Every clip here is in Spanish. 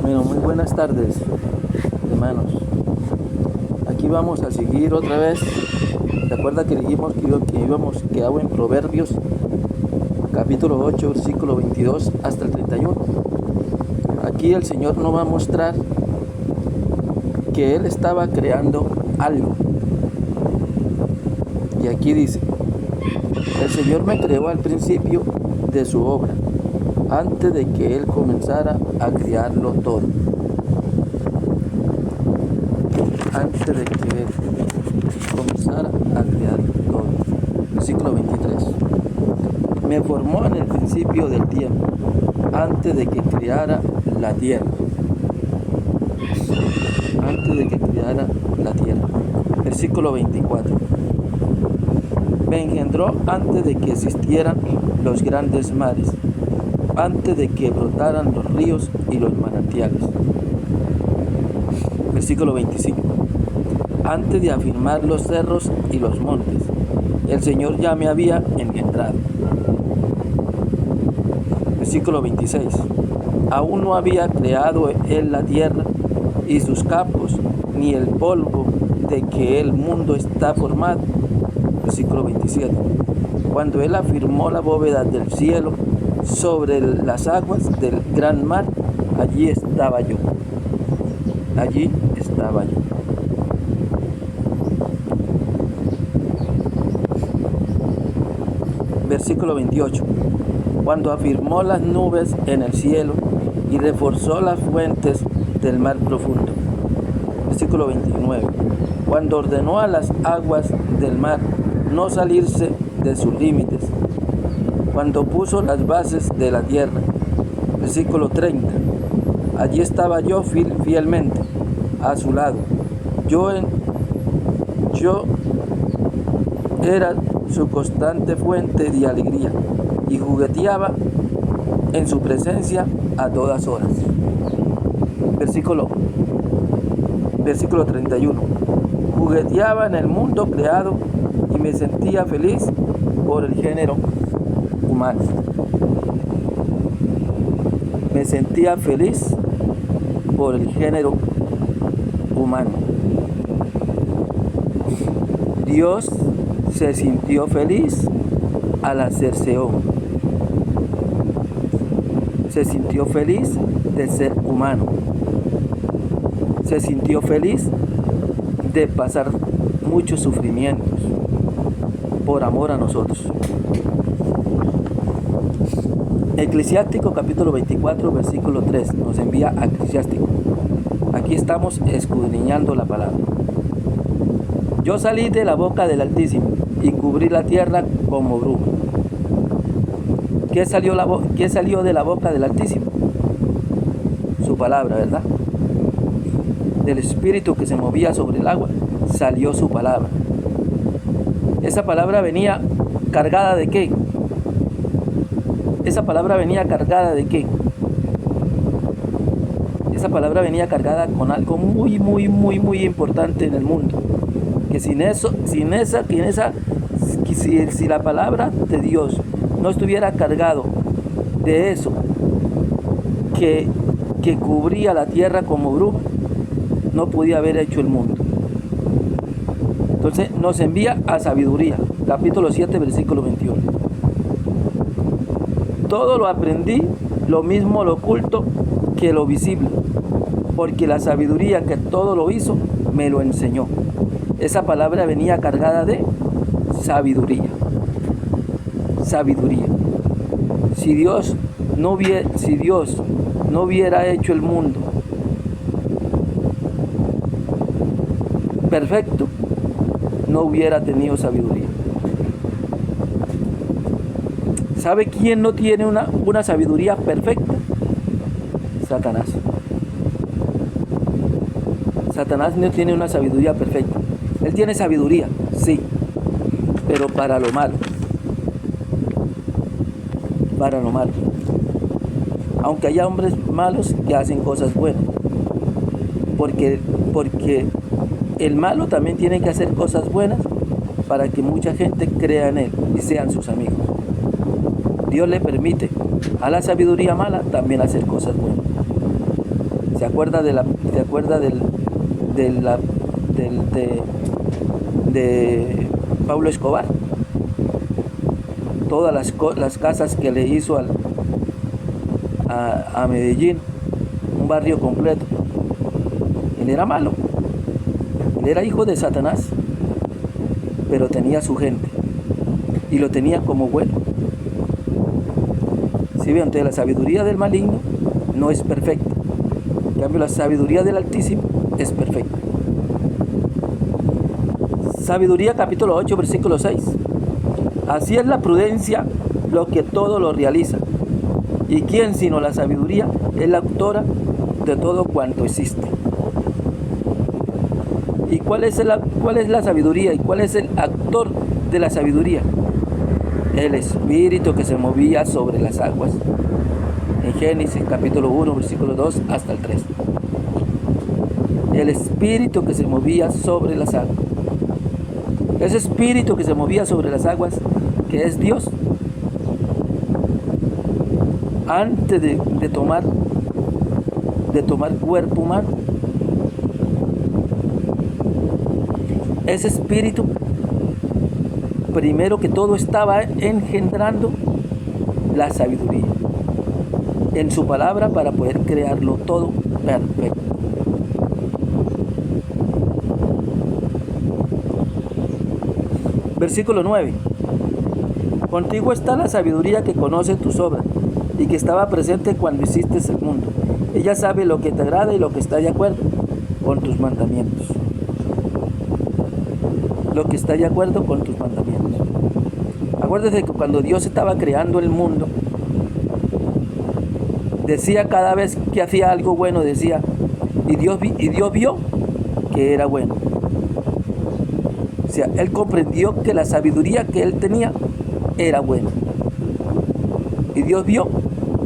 Bueno, muy buenas tardes, hermanos. Aquí vamos a seguir otra vez. Recuerda que dijimos que íbamos quedado en Proverbios, capítulo 8, versículo 22 hasta el 31. Aquí el Señor nos va a mostrar que Él estaba creando algo. Y aquí dice: el Señor me creó al principio de su obra, antes de que Él comenzara a crearlo todo. Antes de que Él comenzara a crearlo todo. Versículo 23. Me formó en el principio del tiempo, antes de que creara la tierra. Antes de que creara la tierra. Versículo 24. Me engendró antes de que existieran los grandes mares, antes de que brotaran los ríos y los manantiales. Versículo 25. Antes de afirmar los cerros y los montes, el Señor ya me había engendrado. Versículo 26. Aún no había creado Él la tierra y sus campos, ni el polvo de que el mundo está formado. Versículo 27. Cuando Él afirmó la bóveda del cielo sobre las aguas del gran mar, allí estaba yo. Allí estaba yo. Versículo 28. Cuando afirmó las nubes en el cielo y reforzó las fuentes del mar profundo. Versículo 29. Cuando ordenó a las aguas del mar no salirse de sus límites. Cuando puso las bases de la tierra. Versículo 30. Allí estaba yo fielmente a su lado. Yo era su constante fuente de alegría y jugueteaba en su presencia a todas horas. Versículo 31. Jugueteaba en el mundo creado y me sentía feliz por el género humano. Me sentía feliz por el género humano. Dios se sintió feliz al hacerse hombre. Se sintió feliz de ser humano. Se sintió feliz de pasar muchos sufrimientos por amor a nosotros. Eclesiástico capítulo 24 versículo 3 nos envía a Eclesiástico. Aquí estamos escudriñando la palabra. Yo salí de la boca del Altísimo y cubrí la tierra como bruma. ¿Qué salió de la boca del Altísimo? Su palabra, ¿verdad? Del espíritu que se movía sobre el agua salió su palabra. Esa palabra venía cargada ¿de qué? Esa palabra venía cargada ¿de qué? Esa palabra venía cargada con algo muy importante en el mundo. Que si la palabra de Dios no estuviera cargado de eso que cubría la tierra como bruma, no podía haber hecho el mundo. Entonces nos envía a sabiduría, capítulo 7, versículo 21. Todo lo aprendí, lo mismo lo oculto que lo visible, porque la sabiduría que todo lo hizo me lo enseñó. Esa palabra venía cargada de sabiduría. Sabiduría. Si Dios no hubiera hecho el mundo perfecto, no hubiera tenido sabiduría. ¿Sabe quién no tiene una sabiduría perfecta? Satanás. Satanás no tiene una sabiduría perfecta. Él tiene sabiduría, sí, pero para lo malo. Para lo malo. Aunque haya hombres malos que hacen cosas buenas. Porque el malo también tiene que hacer cosas buenas para que mucha gente crea en él y sean sus amigos. Dios le permite a la sabiduría mala también hacer cosas buenas. ¿Se acuerda de Pablo Escobar? Todas las casas que le hizo a Medellín, un barrio completo. Él era malo, él era hijo de Satanás, pero tenía su gente y lo tenía como bueno. Si ven, entonces la sabiduría del maligno no es perfecta, en cambio la sabiduría del Altísimo es perfecta. Sabiduría capítulo 8 versículo 6. Así es la prudencia lo que todo lo realiza, y quién sino la sabiduría es la autora de todo cuanto existe. ¿Y cuál es la sabiduría? ¿Y cuál es el actor de la sabiduría? El espíritu que se movía sobre las aguas. En Génesis capítulo 1 versículo 2 hasta el 3. El espíritu que se movía sobre las aguas. Ese espíritu que se movía sobre las aguas, que es Dios, antes de tomar cuerpo humano, ese espíritu primero que todo estaba engendrando la sabiduría en su palabra para poder crearlo todo perfecto. Versículo 9. Contigo está la sabiduría que conoce tus obras y que estaba presente cuando hiciste el mundo. Ella sabe lo que te agrada y lo que está de acuerdo con tus mandamientos. Lo que está de acuerdo con tus mandamientos. Acuérdate que cuando Dios estaba creando el mundo, decía cada vez que hacía algo bueno, decía, y Dios vio que era bueno. O sea, Él comprendió que la sabiduría que Él tenía era buena. Y Dios vio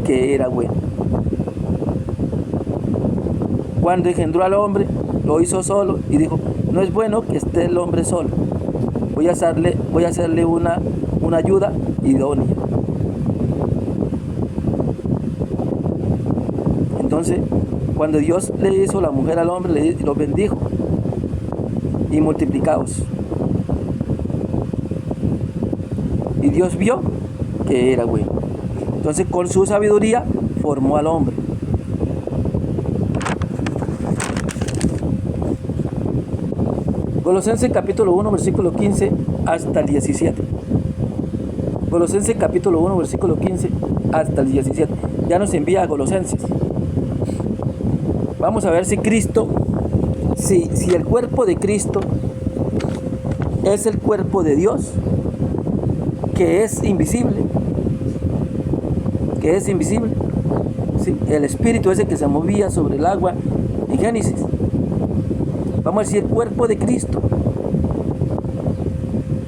que era bueno. Cuando engendró al hombre, lo hizo solo y dijo, no es bueno que esté el hombre solo. Voy a hacerle una ayuda idónea. Entonces, cuando Dios le hizo la mujer al hombre, lo bendijo y multiplicaos. Y Dios vio que era bueno. Entonces, con su sabiduría formó al hombre. Colosenses capítulo 1 versículo 15 hasta el 17. Colosenses capítulo 1 versículo 15 hasta el 17. Ya nos envía a Colosenses. Vamos a ver si Cristo, si el cuerpo de Cristo es el cuerpo de Dios, que es invisible. Que es invisible. ¿Sí? El espíritu ese que se movía sobre el agua en Génesis. Vamos a decir, el cuerpo de Cristo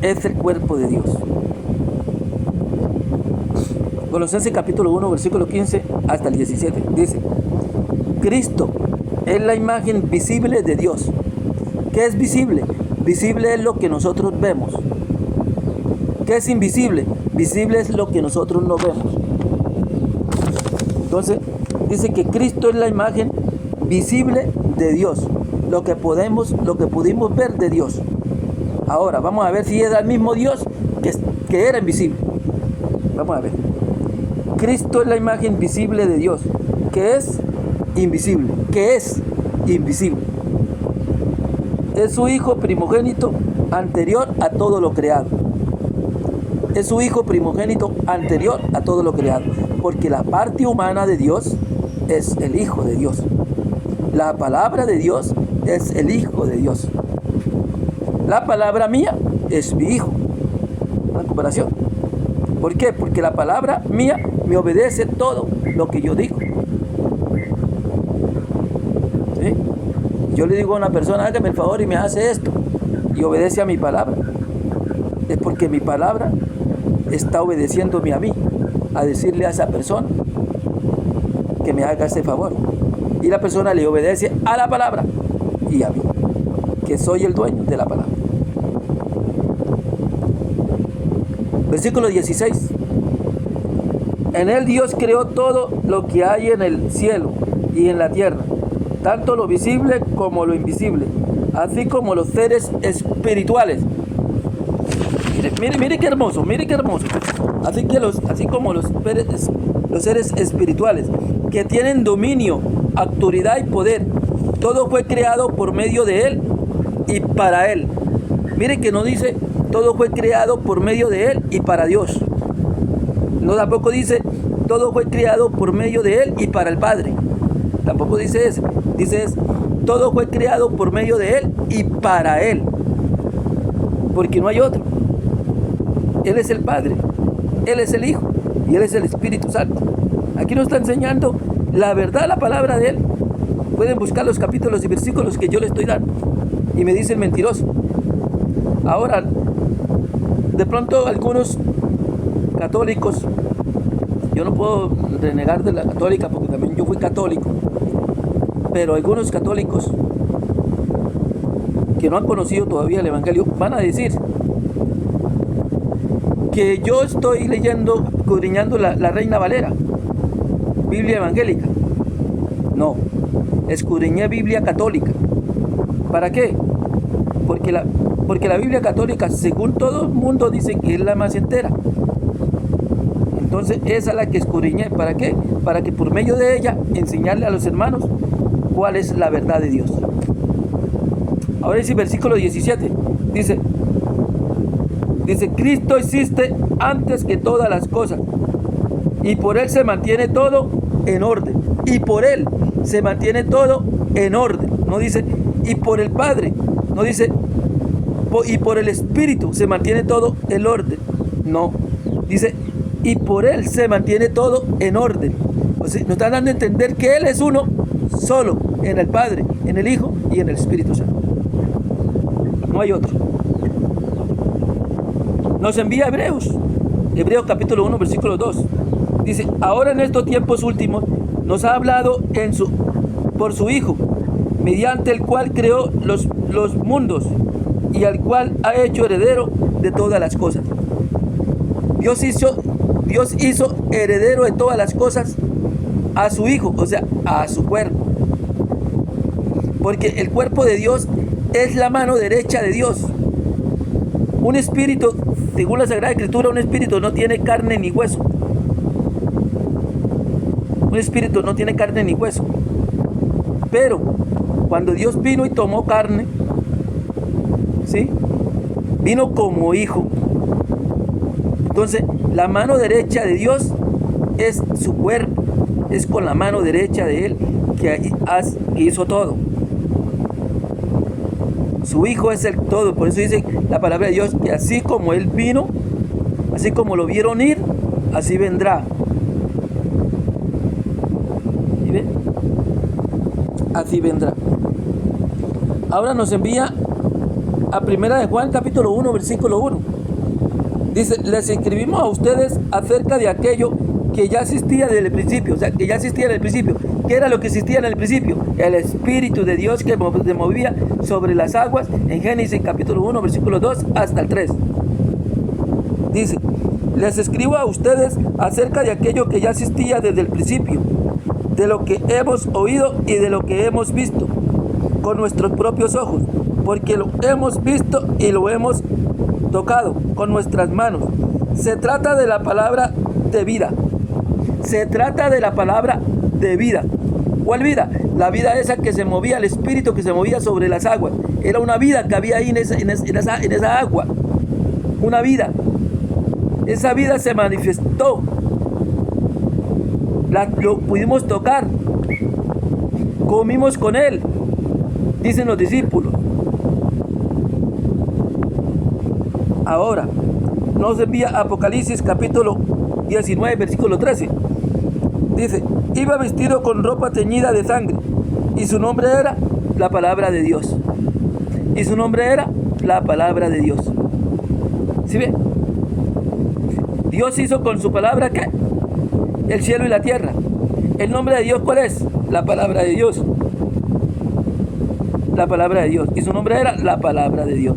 es el cuerpo de Dios. Colosenses capítulo 1, versículo 15 hasta el 17. Dice, Cristo es la imagen visible de Dios. ¿Qué es visible? Visible es lo que nosotros vemos. ¿Qué es invisible? Visible es lo que nosotros no vemos. Entonces, dice que Cristo es la imagen visible de Dios. Lo que pudimos ver de Dios. Ahora, vamos a ver si era el mismo Dios que era invisible. Vamos a ver. Cristo es la imagen visible de Dios, que es invisible. ¿Qué es invisible? Es su Hijo primogénito anterior a todo lo creado. Es su Hijo primogénito anterior a todo lo creado. Porque la parte humana de Dios es el Hijo de Dios. La palabra de Dios es el Hijo de Dios. La palabra mía es mi Hijo. Una comparación. ¿Por qué? Porque la palabra mía me obedece todo lo que yo digo. ¿Sí? Yo le digo a una persona, hágame el favor y me hace esto, y obedece a mi palabra. Es porque mi palabra está obedeciéndome a mí, a decirle a esa persona que me haga ese favor. Y la persona le obedece a la palabra y a mí, que soy el dueño de la palabra. Versículo 16. En él Dios creó todo lo que hay en el cielo y en la tierra, tanto lo visible como lo invisible, así como los seres espirituales. Mire qué hermoso, mire qué hermoso. Así como los seres espirituales que tienen dominio, autoridad y poder. Todo fue creado por medio de Él y para Él. Mire que no dice todo fue creado por medio de Él y para Dios. No, tampoco dice todo fue creado por medio de Él y para el Padre. Tampoco dice eso. Dice todo fue creado por medio de Él y para Él. Porque no hay otro. Él es el Padre, Él es el Hijo y Él es el Espíritu Santo. Aquí nos está enseñando la verdad, la palabra de Él. Pueden buscar los capítulos y versículos que yo le estoy dando. Y me dice el mentiroso. Ahora, de pronto algunos católicos, yo no puedo renegar de la católica porque también yo fui católico, pero algunos católicos que no han conocido todavía el Evangelio van a decir que yo estoy leyendo, escudriñando la Reina Valera, Biblia evangélica. No, escudriñé Biblia católica. ¿Para qué? Porque la Biblia católica, según todo el mundo, dice que es la más entera. Entonces esa es la que escudriñé. ¿Para qué? Para que por medio de ella enseñarle a los hermanos cuál es la verdad de Dios. Ahora dice versículo 17. Dice, Cristo existe antes que todas las cosas y por Él se mantiene todo en orden. Y por Él se mantiene todo en orden. No dice, y por el Padre. No dice, y por el Espíritu se mantiene todo en orden. No, dice, y por Él se mantiene todo en orden. O sea, nos está dando a entender que Él es uno solo, en el Padre, en el Hijo y en el Espíritu Santo. No hay otro. Nos envía Hebreos capítulo 1, versículo 2. Dice, ahora en estos tiempos últimos nos ha hablado por su Hijo, mediante el cual creó los mundos y al cual ha hecho heredero de todas las cosas. Dios hizo heredero de todas las cosas a su Hijo, o sea, a su cuerpo. Porque el cuerpo de Dios es la mano derecha de Dios. Un espíritu, según la Sagrada Escritura, un espíritu no tiene carne ni hueso. Un espíritu no tiene carne ni hueso. Pero cuando Dios vino y tomó carne, ¿sí? Vino como hijo. Entonces, la mano derecha de Dios es su cuerpo. Es con la mano derecha de Él que hizo todo. Su Hijo es el todo. Por eso dice la palabra de Dios que así como Él vino, así como lo vieron ir, así vendrá. ¿Y ven? Así vendrá. Ahora nos envía a 1 de Juan capítulo 1, versículo 1. Dice, les escribimos a ustedes acerca de aquello que ya existía desde el principio. O sea, que ya existía en el principio. ¿Qué era lo que existía en el principio? El Espíritu de Dios que se movía sobre las aguas en Génesis capítulo 1, versículo 2 hasta el 3. Dice, les escribo a ustedes acerca de aquello que ya existía desde el principio, de lo que hemos oído y de lo que hemos visto con nuestros propios ojos, porque lo hemos visto y lo hemos tocado con nuestras manos. Se trata de la palabra de vida. Se trata de la palabra de vida. ¿Cuál vida? La vida esa que se movía, el espíritu que se movía sobre las aguas. Era una vida que había ahí en esa agua. Una vida. Esa vida se manifestó. Lo pudimos tocar. Comimos con Él, dicen los discípulos. Ahora, nos envía Apocalipsis capítulo 19, versículo 13. Dice, iba vestido con ropa teñida de sangre, y su nombre era la palabra de Dios. Y su nombre era la palabra de Dios. ¿Sí ven? Dios hizo con su palabra, ¿qué? El cielo y la tierra. ¿El nombre de Dios cuál es? La palabra de Dios. La palabra de Dios. Y su nombre era la palabra de Dios.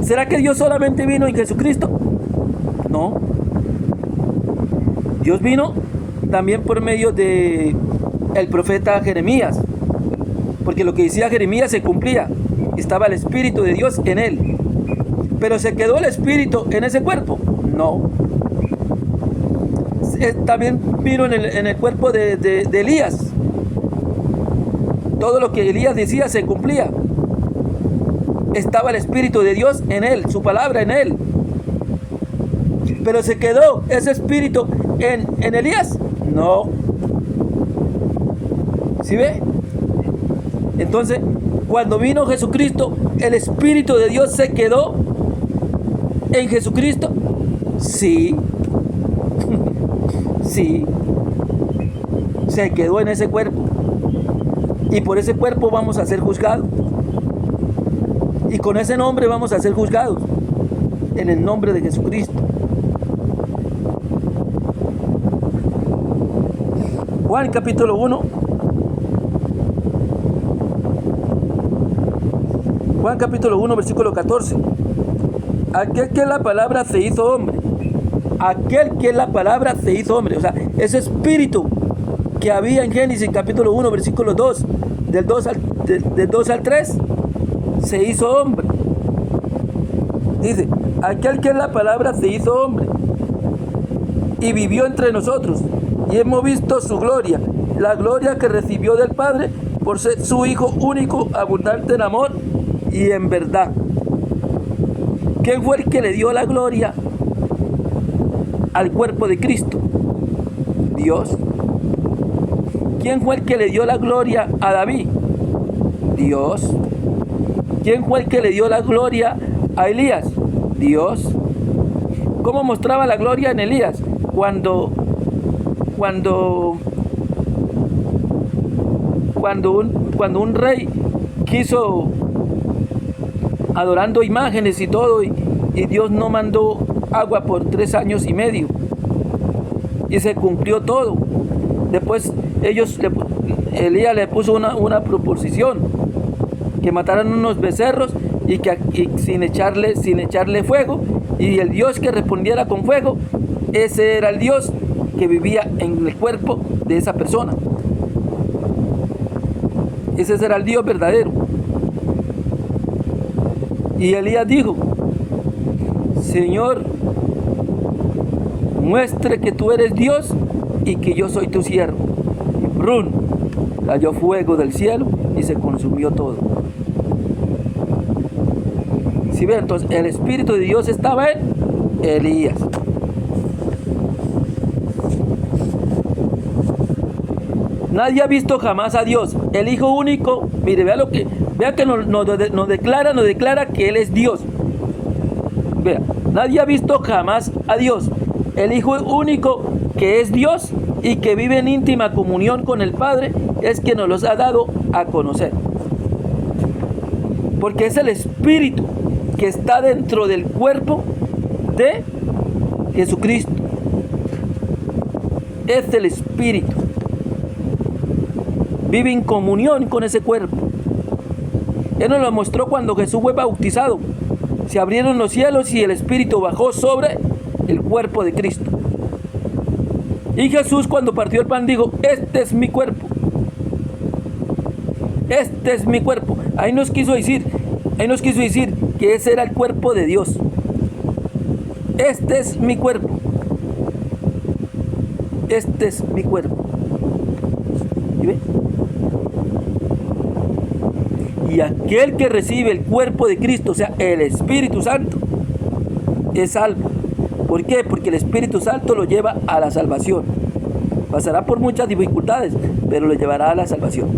¿Será que Dios solamente vino en Jesucristo? No. Dios vino también por medio de el profeta Jeremías, porque lo que decía Jeremías se cumplía. Estaba el Espíritu de Dios en él. Pero ¿se quedó el Espíritu en ese cuerpo? No. También vino en el cuerpo de Elías. Todo lo que Elías decía se cumplía. Estaba el Espíritu de Dios en él, su palabra en él. Pero ¿se quedó ese Espíritu en Elías? No. ¿Sí ve? Entonces, cuando vino Jesucristo, ¿el Espíritu de Dios se quedó en Jesucristo? Sí. Sí. Se quedó en ese cuerpo. Y por ese cuerpo vamos a ser juzgados. Y con ese nombre vamos a ser juzgados. En el nombre de Jesucristo. Juan capítulo 1. Juan capítulo 1, versículo 14. Aquel que la palabra se hizo hombre. Aquel que la palabra se hizo hombre. O sea, ese espíritu que había en Génesis capítulo 1, versículo 2, del 2 al 3, se hizo hombre. Dice, aquel que la palabra se hizo hombre y vivió entre nosotros, y hemos visto su gloria, la gloria que recibió del Padre por ser su Hijo único, abundante en amor y en verdad. ¿Quién fue el que le dio la gloria al cuerpo de Cristo? Dios. ¿Quién fue el que le dio la gloria a David? Dios. ¿Quién fue el que le dio la gloria a Elías? Dios. ¿Cómo mostraba la gloria en Elías? Cuando un rey quiso, adorando imágenes y todo, y Dios no mandó agua por 3 años y medio, y se cumplió todo. Después Elías le puso una proposición, que mataran unos becerros y sin echarle fuego, y el Dios que respondiera con fuego, ese era el Dios que vivía en el cuerpo de esa persona. Ese será el Dios verdadero. Y Elías dijo, Señor, muestre que tú eres Dios y que yo soy tu siervo. Y ¡brum! Cayó fuego del cielo y se consumió todo. Si ven, entonces el Espíritu de Dios estaba en Elías. Nadie ha visto jamás a Dios. El Hijo único, mire, vea que nos declara que Él es Dios. Vea, nadie ha visto jamás a Dios. El Hijo único que es Dios y que vive en íntima comunión con el Padre es que nos los ha dado a conocer. Porque es el Espíritu que está dentro del cuerpo de Jesucristo. Es el Espíritu. Vive en comunión con ese cuerpo. Él nos lo mostró cuando Jesús fue bautizado. Se abrieron los cielos y el Espíritu bajó sobre el cuerpo de Cristo. Y Jesús, cuando partió el pan, dijo, este es mi cuerpo. Este es mi cuerpo. Ahí nos quiso decir que ese era el cuerpo de Dios. Este es mi cuerpo. Este es mi cuerpo. ¿Sí ve? Y aquel que recibe el cuerpo de Cristo, o sea, el Espíritu Santo, es salvo. ¿Por qué? Porque el Espíritu Santo lo lleva a la salvación. Pasará por muchas dificultades, pero lo llevará a la salvación.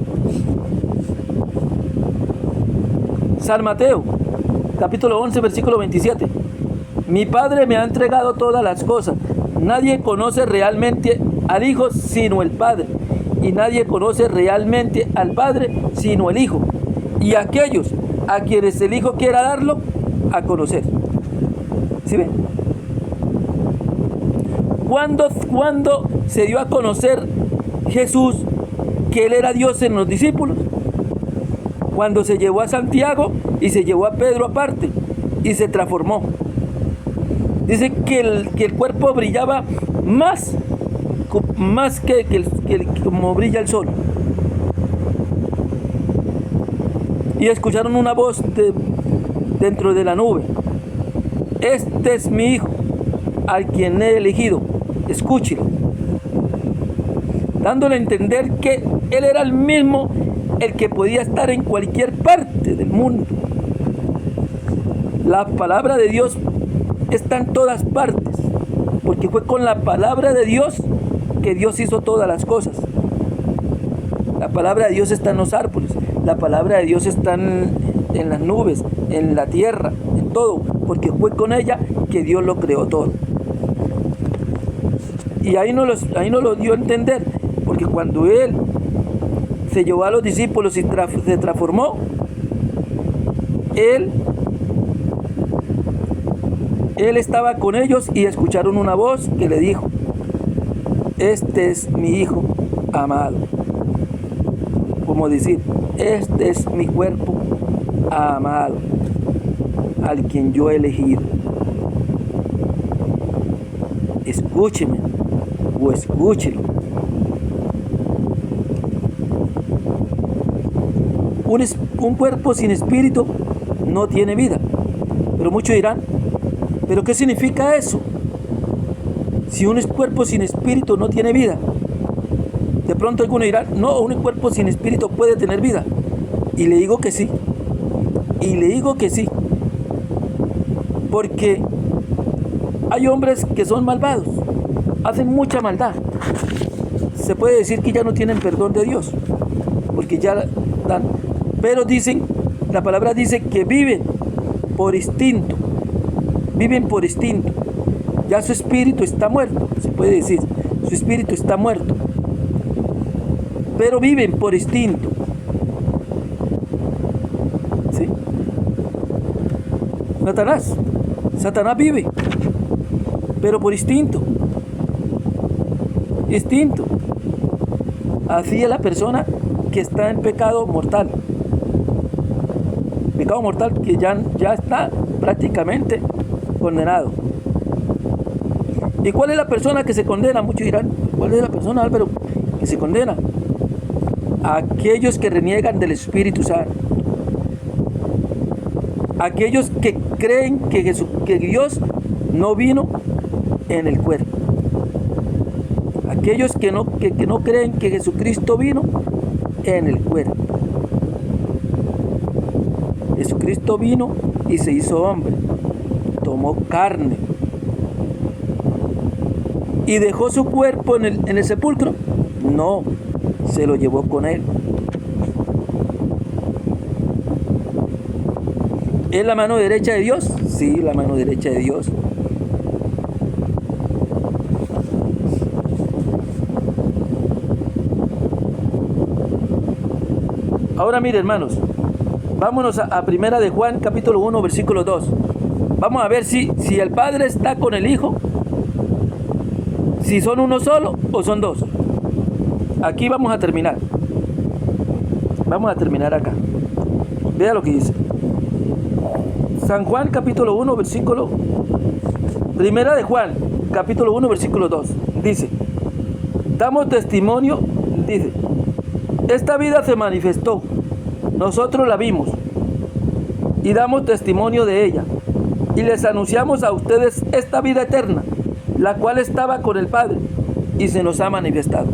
San Mateo, capítulo 11, versículo 27. Mi Padre me ha entregado todas las cosas. Nadie conoce realmente al Hijo sino el Padre. Y nadie conoce realmente al Padre sino el Hijo. Y aquellos a quienes el Hijo quiera darlo a conocer. ¿Sí ven? ¿Cuándo se dio a conocer Jesús que Él era Dios en los discípulos? Cuando se llevó a Santiago y se llevó a Pedro aparte y se transformó. Dice que el cuerpo brillaba más más que como brilla el sol. Y escucharon una voz dentro de la nube: este es mi hijo, al quien he elegido, escúchelo. Dándole a entender que él era el mismo, el que podía estar en cualquier parte del mundo. La palabra de Dios está en todas partes, porque fue con la palabra de Dios que Dios hizo todas las cosas. La palabra de Dios está en los árboles, la palabra de Dios está en las nubes, en la tierra, en todo, porque fue con ella que Dios lo creó todo. Y ahí nos lo dio a entender, porque cuando Él se llevó a los discípulos y se transformó, Él estaba con ellos y escucharon una voz que le dijo: este es mi hijo amado. Como decir, este es mi cuerpo amado, al quien yo he elegido. Escúcheme o escúchelo. Un cuerpo sin espíritu no tiene vida. Pero muchos dirán: ¿pero qué significa eso? Si un cuerpo sin espíritu no tiene vida. De pronto algunos dirán: no, un cuerpo sin espíritu puede tener vida. Y le digo que sí. Y le digo que sí. Porque hay hombres que son malvados, hacen mucha maldad. Se puede decir que ya no tienen perdón de Dios, porque ya dan. Pero dicen, la palabra dice que viven por instinto. Viven por instinto. Ya su espíritu está muerto, se puede decir. Su espíritu está muerto. Pero viven por instinto. ¿Sí? Satanás vive, pero por instinto. Instinto. Así es la persona que está en pecado mortal. Pecado mortal que ya está prácticamente condenado. ¿Y cuál es la persona que se condena? Muchos dirán: ¿cuál es la persona, Álvaro, que se condena? Aquellos que reniegan del Espíritu Santo. Aquellos que creen que Dios no vino en el cuerpo. Aquellos que no creen que Jesucristo vino en el cuerpo. Jesucristo vino y se hizo hombre. Tomó carne. ¿Y dejó su cuerpo en el sepulcro? No, se lo llevó con él. ¿Es la mano derecha de Dios? Sí, la mano derecha de Dios. Ahora mire, hermanos, vámonos a Primera de Juan, capítulo 1, versículo 2. Vamos a ver si el Padre está con el Hijo, si son uno solo o son dos. Aquí vamos a terminar. Vamos a terminar acá. Vea lo que dice. San Juan, capítulo 1, versículo... Primera de Juan, capítulo 1, versículo 2. Dice: damos testimonio, dice, esta vida se manifestó, nosotros la vimos y damos testimonio de ella, y les anunciamos a ustedes esta vida eterna, la cual estaba con el Padre y se nos ha manifestado.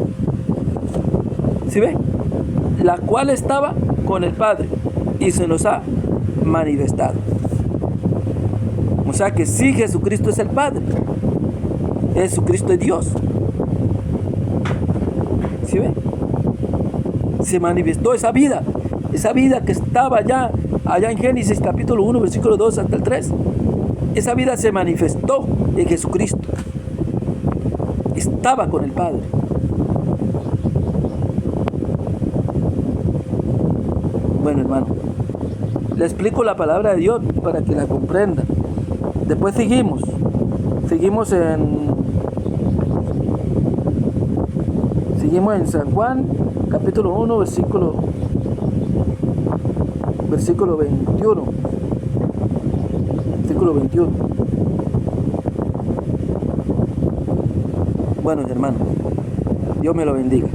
¿Sí ve? La cual estaba con el Padre y se nos ha manifestado. O sea que sí, Jesucristo es el Padre. Jesucristo es Dios. ¿Sí ve? Se manifestó esa vida que estaba allá en Génesis capítulo 1, versículo 2 hasta el 3. Esa vida se manifestó en Jesucristo. Estaba con el Padre. Bueno, hermano, le explico la palabra de Dios para que la comprenda. Después seguimos en San Juan, capítulo 1, versículo 21. Versículo 21. Bueno, hermano, Dios me lo bendiga.